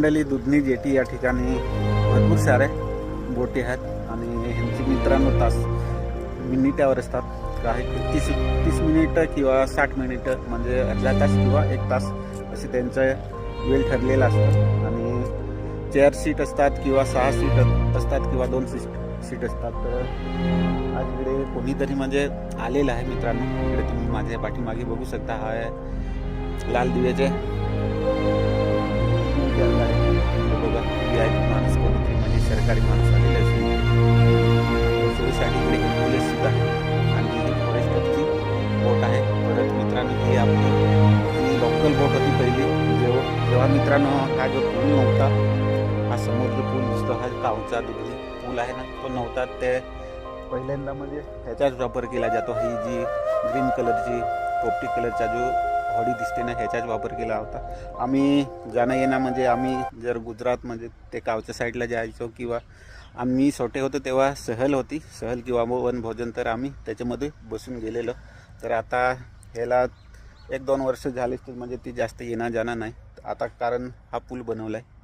मंडळी दुधनी जेटी या ठिकाणी भरपूर साऱ्या बोटी आहेत आणि ह्यांची मित्रांनो तास मिनिटावर असतात. काही 30 मिनिटं किंवा 60 मिनिटं म्हणजे अर्धा तास किंवा 1 तास असे त्यांचं वेळ ठरलेला असतं. आणि चेअर सीट असतात किंवा 6 सीट असतात किंवा 2 सीट असतात. तर आज इकडे कोणीतरी म्हणजे आलेलं आहे मित्रांनो. इकडे तुम्ही माझ्या पाठीमागे बघू शकता. हा आहे लाल दिव्याचे बघा माणूस कोणतरी म्हणजे सरकारी माणूस आलेले असेल. सोयीसाठी इकडे पोलीस सुद्धा आणि फॉरेस्टची बोट आहे. परत मित्रांनो ही आपली ही लोकल बोट होती पहिली. जेव्हा मित्रांनो हा जो पूल नव्हता, हा समोर जो पूल दिसतो हा गावचा दुधनी पूल आहे ना, तो नव्हता. ते पहिल्यांदा म्हणजे ह्याचाच वापर केला जातो. ही जी ग्रीन कलरची पोपटी कलरचा जो होडी दिसते ना, ह्याचाच वापर केला होता. आम्ही जाणं येणं म्हणजे आम्ही जर गुजरात म्हणजे ते गावच्या साईडला जायचो किंवा आम्ही छोटे होतो तेव्हा सहल होती, सहल किंवा वनभोजन, तर आम्ही त्याच्यामध्ये बसून गेलेलो. तर आता ह्याला 1-2 वर्ष झाले म्हणजे ती जास्त येणं जाणं नाही आता, कारण हा पूल बनवला आहे.